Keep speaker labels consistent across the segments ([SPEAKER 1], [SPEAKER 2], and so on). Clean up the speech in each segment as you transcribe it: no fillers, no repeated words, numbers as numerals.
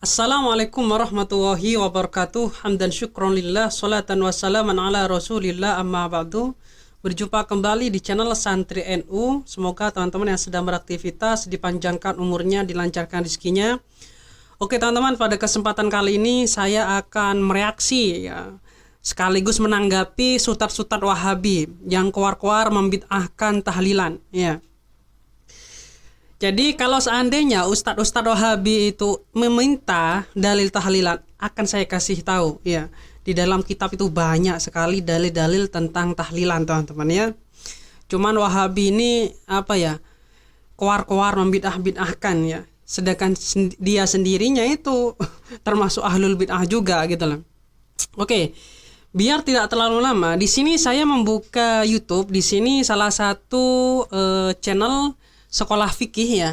[SPEAKER 1] Assalamualaikum warahmatullahi wabarakatuh. Hamdan syukron lillah, salatan wassalaman ala rasulillah, amma ba'du. Berjumpa kembali di channel Santri NU. Semoga teman-teman yang sedang beraktivitas dipanjangkan umurnya, dilancarkan rezekinya. Oke teman-teman, pada kesempatan kali ini saya akan mereaksi ya, sekaligus menanggapi sutat-sutat Wahabi yang keluar-keluar membid'ahkan tahlilan ya. Jadi kalau seandainya ustadz-ustadz Wahabi itu meminta dalil tahlilan, akan saya kasih tahu ya. Di dalam kitab itu banyak sekali dalil-dalil tentang tahlilan teman-teman ya. Cuman Wahabi ini keluar-keluar membid'ah-bid'ahkan ya. Sedangkan dia sendirinya itu termasuk ahlul bid'ah juga gitu loh. Oke. Biar tidak terlalu lama, di sini saya membuka YouTube. Di sini salah satu channel sekolah fikih ya.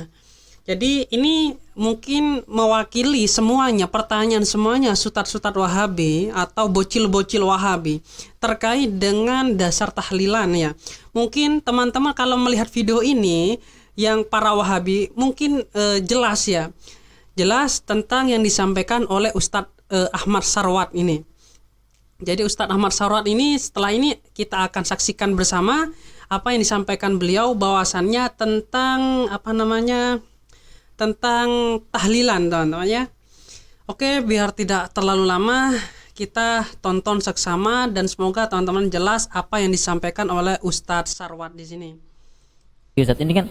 [SPEAKER 1] Jadi ini mungkin mewakili semuanya, pertanyaan semuanya sutat-sutat Wahabi atau bocil-bocil Wahabi terkait dengan dasar tahlilan ya. Mungkin teman-teman kalau melihat video ini yang para Wahabi mungkin jelas ya. Jelas tentang yang disampaikan oleh Ustadz Ahmad Sarwat ini. Jadi Ustadz Ahmad Sarwat ini setelah ini kita akan saksikan bersama apa yang disampaikan beliau bahwasannya tentang tentang tahlilan teman-teman ya. Oke, biar tidak terlalu lama kita tonton seksama dan semoga teman-teman jelas apa yang disampaikan oleh Ustadz Sarwat di sini.
[SPEAKER 2] Ustadz, ini kan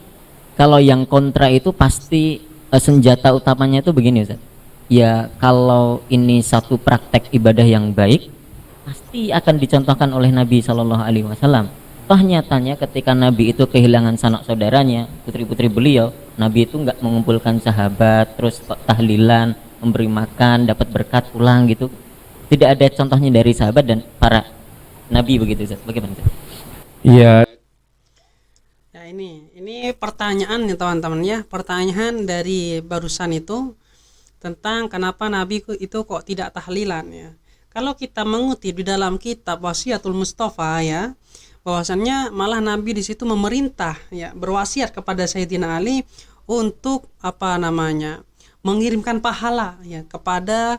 [SPEAKER 2] kalau yang kontra itu pasti senjata utamanya itu begini Ustadz. Ya kalau ini satu praktek ibadah yang baik pasti akan dicontohkan oleh Nabi Shallallahu Alaihi Wasallam. Toh nyatanya ketika Nabi itu kehilangan sanak saudaranya, putri-putri beliau, Nabi itu nggak mengumpulkan sahabat, terus tahlilan, memberi makan, dapat berkat pulang gitu. Tidak ada contohnya dari sahabat dan para Nabi begitu Ustaz. Bagaimana Ustaz?
[SPEAKER 3] Iya.
[SPEAKER 1] Ya ini pertanyaan ya teman-teman ya, pertanyaan dari barusan itu tentang kenapa Nabi itu kok tidak tahlilan ya. Kalau kita mengutip di dalam kitab Wasiatul Mustafa ya, bahwasannya malah Nabi di situ memerintah ya, berwasiat kepada Sayyidina Ali untuk mengirimkan pahala ya kepada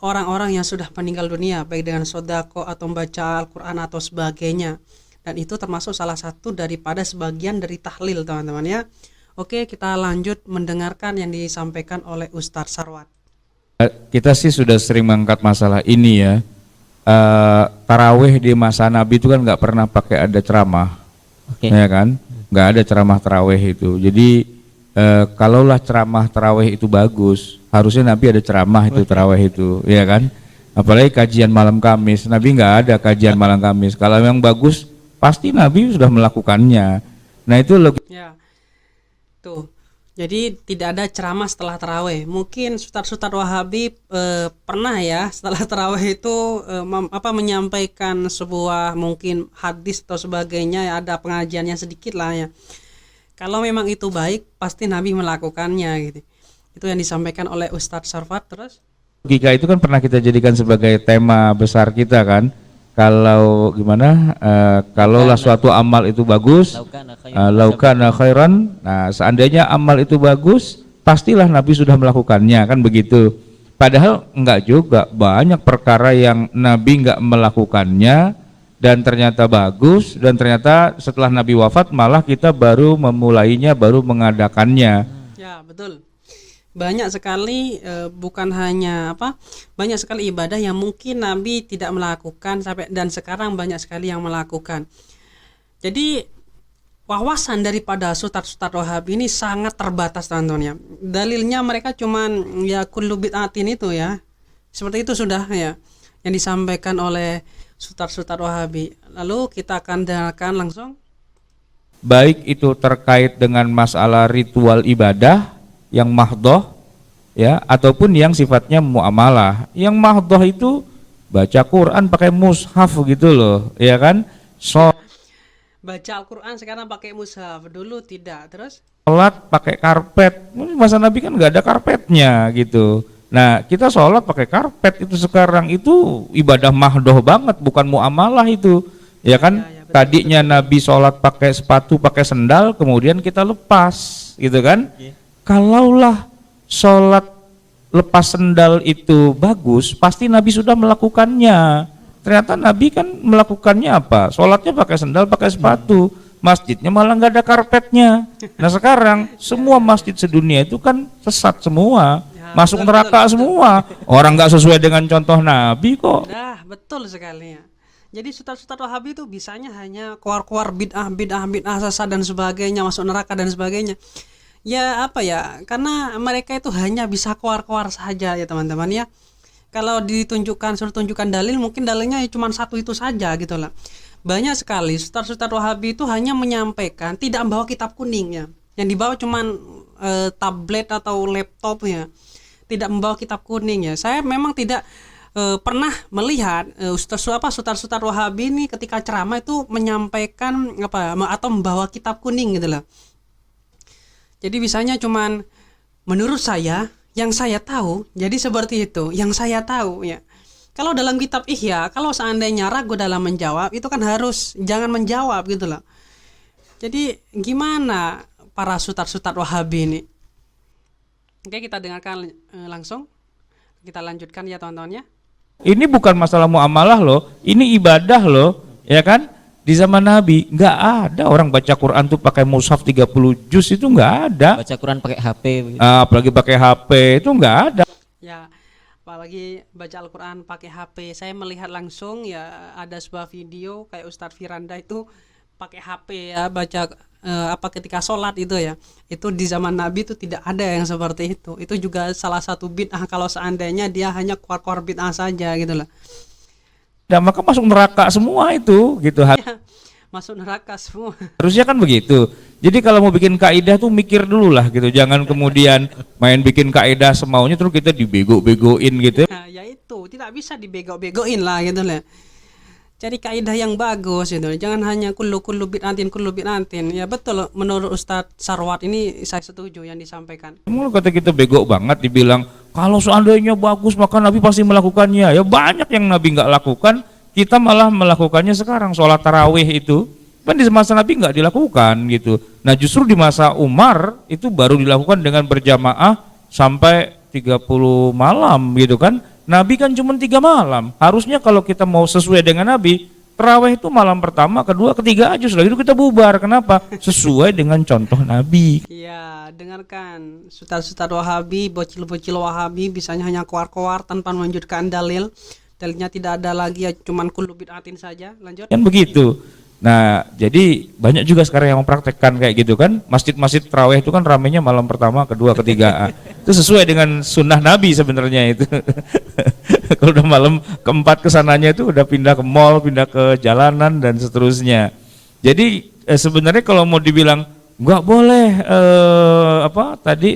[SPEAKER 1] orang-orang yang sudah meninggal dunia, baik dengan sodako atau membaca Al-Quran atau sebagainya. Dan itu termasuk salah satu daripada sebagian dari tahlil teman-teman ya. Oke, kita lanjut mendengarkan yang disampaikan oleh Ustadz Sarwat.
[SPEAKER 3] Kita sih sudah sering mengangkat masalah ini ya. Tarawih di masa Nabi itu kan nggak pernah pakai ada ceramah, ya kan? Nggak ada ceramah tarawih itu. Jadi kalaulah ceramah tarawih itu bagus, harusnya Nabi ada ceramah itu tarawih itu, ya kan? Apalagi kajian malam Kamis, Nabi nggak ada kajian malam Kamis. Kalau yang bagus, pasti Nabi sudah melakukannya. Nah itu logika.
[SPEAKER 1] Ya, tuh. Jadi tidak ada ceramah setelah tarawih. Mungkin sutat-sutat Wahabi pernah ya setelah tarawih itu menyampaikan sebuah mungkin hadis atau sebagainya ya, ada pengajiannya sedikit lah ya. Kalau memang itu baik pasti Nabi melakukannya gitu. Itu yang disampaikan oleh Ustadz Sarwat. Terus
[SPEAKER 3] Logika itu kan pernah kita jadikan sebagai tema besar kita kan. Kalau gimana, kalaulah suatu amal itu bagus, laukana khairan, nah seandainya amal itu bagus, pastilah Nabi sudah melakukannya, kan begitu. Padahal enggak juga, banyak perkara yang Nabi enggak melakukannya dan ternyata bagus, dan ternyata setelah Nabi wafat malah kita baru memulainya, baru mengadakannya.
[SPEAKER 1] ya betul. Banyak sekali banyak sekali ibadah yang mungkin Nabi tidak melakukan dan sekarang banyak sekali yang melakukan. Jadi wawasan daripada sutat-sutat Wahabi ini sangat terbatas teman-teman ya. Dalilnya mereka cuman ya kullu bid'atin itu ya. Seperti itu sudah ya yang disampaikan oleh sutat-sutat Wahabi. Lalu kita akan dengarkan langsung.
[SPEAKER 3] Baik itu terkait dengan masalah ritual ibadah yang mahdoh ya, ataupun yang sifatnya muamalah. Yang mahdoh itu baca Quran pakai mushaf gitu loh, ya kan?
[SPEAKER 1] Baca Al-Quran sekarang pakai mushaf, dulu tidak. Terus
[SPEAKER 3] Sholat pakai karpet, masa Nabi kan nggak ada karpetnya gitu. Nah kita sholat pakai karpet itu sekarang itu ibadah mahdoh banget, bukan muamalah itu, ya kan?
[SPEAKER 1] betul,
[SPEAKER 3] Tadinya Nabi sholat pakai sepatu, pakai sendal, kemudian kita lepas gitu kan? Kalaulah sholat lepas sendal itu bagus, pasti Nabi sudah melakukannya. Ternyata Nabi kan melakukannya apa? Sholatnya pakai sendal, pakai sepatu. Masjidnya malah nggak ada karpetnya. Nah sekarang semua masjid sedunia itu kan sesat semua, masuk neraka semua. Orang nggak sesuai dengan contoh Nabi kok.
[SPEAKER 1] Nah, betul sekali ya. Jadi Ustadz Wahabi itu bisanya hanya keluar-keluar bid'ah sesat dan sebagainya, masuk neraka dan sebagainya. Ya apa ya, karena mereka itu hanya bisa keluar-keluar saja ya teman-teman ya. Kalau suruh tunjukkan dalil, mungkin dalilnya cuma satu itu saja gitu lah. Banyak sekali Ustadz Wahabi itu hanya menyampaikan, tidak membawa kitab kuning ya. Yang dibawa cuma tablet atau laptop ya. Tidak membawa kitab kuning ya. Saya memang tidak pernah melihat Ustadz Wahabi ini ketika ceramah itu menyampaikan atau membawa kitab kuning gitu lah. Jadi bisanya cuman menurut saya yang saya tahu, jadi seperti itu yang saya tahu ya. Kalau dalam kitab Ihya, kalau seandainya ragu dalam menjawab, itu kan harus jangan menjawab gitu loh. Jadi gimana para Ustadz Wahabi ini? Oke, kita dengarkan langsung. Kita lanjutkan ya teman-teman ya.
[SPEAKER 3] Ini bukan masalah muamalah loh, ini ibadah loh, ya kan? Di zaman Nabi nggak ada orang baca Quran tuh pakai mushaf 30 juz, itu nggak ada.
[SPEAKER 2] Baca Quran pakai HP begitu.
[SPEAKER 3] Apalagi pakai HP itu nggak ada.
[SPEAKER 1] Ya, apalagi baca Al-Quran pakai HP. Saya melihat langsung ya, ada sebuah video kayak Ustadz Firanda itu pakai HP ya, baca ketika sholat itu ya. Itu di zaman Nabi itu tidak ada yang seperti itu. Itu juga salah satu bid'ah kalau seandainya dia hanya keluar-keluar bid'ah saja gitu lah.
[SPEAKER 3] Nah, maka masuk neraka semua itu gitu.
[SPEAKER 1] Ya, masuk neraka semua.
[SPEAKER 3] Harusnya kan begitu. Jadi kalau mau bikin kaidah tuh mikir dulu lah gitu. Jangan kemudian main bikin kaidah semaunya terus kita dibego-begoin gitu.
[SPEAKER 1] Nah, ya itu tidak bisa dibego-begoin lah gitu lah. Cari kaidah yang bagus gitu. Jangan hanya kullu bid'atin. Ya betul, menurut Ustadz Sarwat ini saya setuju yang disampaikan.
[SPEAKER 3] Mulu kata kita bego banget dibilang kalau seandainya bagus maka Nabi pasti melakukannya. Ya banyak yang Nabi nggak lakukan, kita malah melakukannya sekarang. Sholat tarawih itu kan di masa Nabi nggak dilakukan gitu. Nah justru di masa Umar itu baru dilakukan dengan berjamaah sampai 30 malam gitu kan. Nabi kan cuma 3 malam. Harusnya kalau kita mau sesuai dengan Nabi, tarawih itu malam pertama, kedua, ketiga aja, setelah itu kita bubar. Kenapa? Sesuai dengan contoh Nabi.
[SPEAKER 1] Iya, dengarkan Ustadz Wahabi, bocil-bocil Wahabi bisanya hanya keluar-keluar tanpa menunjukkan dalil. Dalilnya tidak ada lagi, ya cuman kullu bid'atin saja. Lanjut.
[SPEAKER 3] Kan begitu. Nah, jadi banyak juga sekarang yang mempraktekkan kayak gitu kan. Masjid-masjid tarawih itu kan ramenya malam pertama, kedua, ketiga. Itu sesuai dengan sunnah Nabi sebenarnya itu. Kalau udah malam keempat kesananya itu udah pindah ke mall, pindah ke jalanan dan seterusnya. Jadi sebenarnya kalau mau dibilang nggak boleh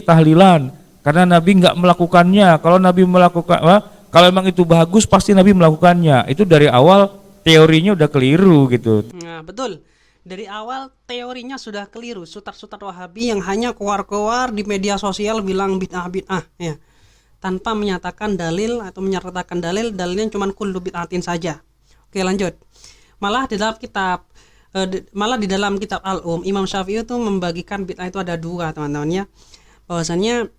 [SPEAKER 3] tahlilan karena Nabi nggak melakukannya. Kalau Nabi melakukan, kalau emang itu bagus pasti Nabi melakukannya. Itu dari awal teorinya udah keliru gitu.
[SPEAKER 1] Nah betul, dari awal teorinya sudah keliru. Ustadz Wahabi yang hanya keluar-keluar di media sosial bilang bid'ah ya, tanpa menyatakan dalil atau menyertakan dalilnya cuma kullu bid'atin saja. Oke lanjut. Malah di dalam kitab Al-Um, Imam Syafi'i itu membagikan bid'ah itu ada 2 teman-teman ya. Bahwasannya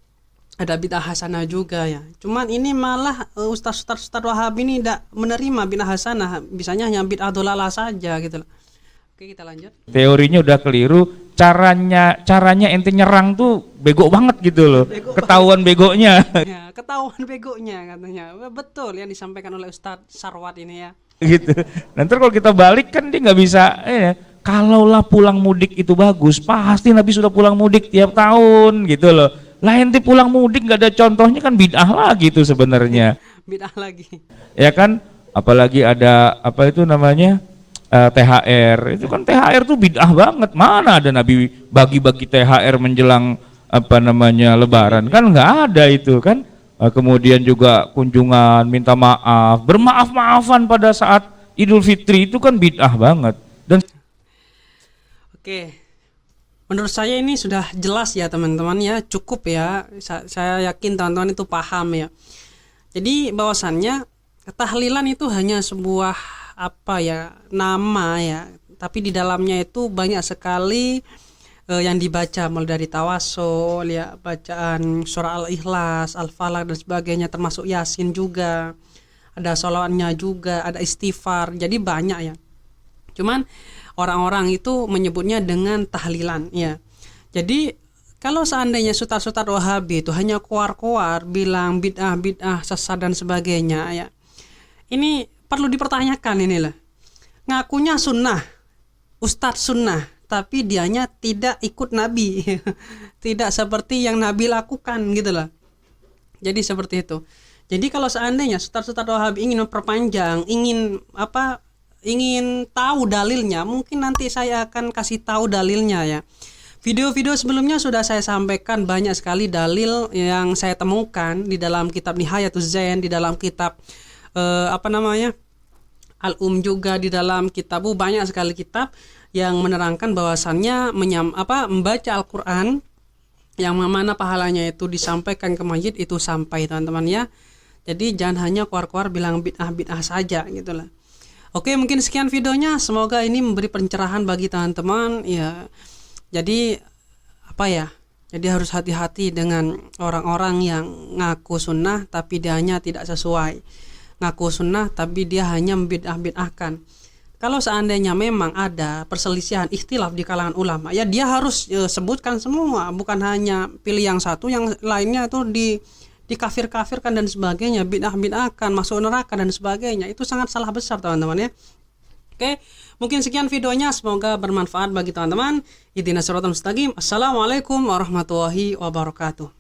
[SPEAKER 1] ada bid'ah hasanah juga ya. Cuman ini malah Ustadz Wahabi ini tidak menerima bid'ah hasanah, bisanya hanya bid'ah dolalah saja gitu loh. Oke, kita lanjut. Teorinya
[SPEAKER 3] udah keliru, caranya ente nyerang tuh bego banget gitu loh. Ketahuan begonya.
[SPEAKER 1] Ya, ketahuan begonya katanya. Betul yang disampaikan oleh Ustadz Sarwat ini ya.
[SPEAKER 3] Gitu. Nanti kalau kita balik kan dia nggak bisa. Kalaulah pulang mudik itu bagus, pasti Nabi sudah pulang mudik tiap tahun gitu loh. Lah ente pulang mudik nggak ada contohnya kan bid'ah lagi tuh sebenarnya.
[SPEAKER 1] Bid'ah lagi.
[SPEAKER 3] Ya kan, apalagi ada apa itu namanya THR. Itu kan THR tuh bid'ah banget. Mana ada Nabi bagi-bagi THR menjelang Lebaran, kan nggak ada itu kan. Kemudian juga kunjungan, minta maaf, bermaaf-maafan pada saat Idul Fitri itu kan bid'ah banget. Dan
[SPEAKER 1] oke. Menurut saya ini sudah jelas ya teman-teman ya, cukup ya. Saya yakin teman-teman itu paham ya. Jadi bahwasannya tahlilan itu hanya sebuah nama ya, tapi di dalamnya itu banyak sekali yang dibaca mulai dari tawasul ya, bacaan surah Al-Ikhlas, Al-Falaq dan sebagainya, termasuk Yasin juga. Ada sholawatnya juga, ada istighfar. Jadi banyak ya. Cuman orang-orang itu menyebutnya dengan tahlilan ya. Jadi kalau seandainya Ustaz-Ustaz Wahabi itu hanya koar-koar bilang bid'ah, sesat dan sebagainya ya. Ini perlu dipertanyakan inilah. Ngakunya sunnah, Ustadz sunnah, tapi dianya tidak ikut Nabi. Tidak seperti yang Nabi lakukan gitu lah. Jadi seperti itu. Jadi kalau seandainya Ustadz Wahabi ingin memperpanjang, ingin tahu dalilnya, mungkin nanti saya akan kasih tahu dalilnya ya. Video-video sebelumnya sudah saya sampaikan banyak sekali dalil yang saya temukan di dalam kitab Nihayatuz Zain, di dalam kitab Al-Um juga, di dalam kitab, banyak sekali kitab yang menerangkan bahwasannya membaca Al-Quran yang mana pahalanya itu disampaikan ke masjid itu sampai, teman-teman ya. Jadi jangan hanya keluar-keluar bilang bid'ah saja gitulah. Oke, mungkin sekian videonya, semoga ini memberi pencerahan bagi teman-teman ya. Jadi jadi harus hati-hati dengan orang-orang yang ngaku sunnah tapi dia hanya tidak sesuai, ngaku sunnah tapi dia hanya membid'ah-bid'ahkan. Kalau seandainya memang ada perselisihan ikhtilaf di kalangan ulama, ya dia harus sebutkan semua, bukan hanya pilih yang satu, yang lainnya itu dikafir-kafirkan dan sebagainya, bid'ah-bid'ahkan, masuk neraka dan sebagainya. Itu sangat salah besar, teman-teman ya. Oke, mungkin sekian videonya, semoga bermanfaat bagi teman-teman. Ihdinas siratal mustaqim. Assalamualaikum warahmatullahi wabarakatuh.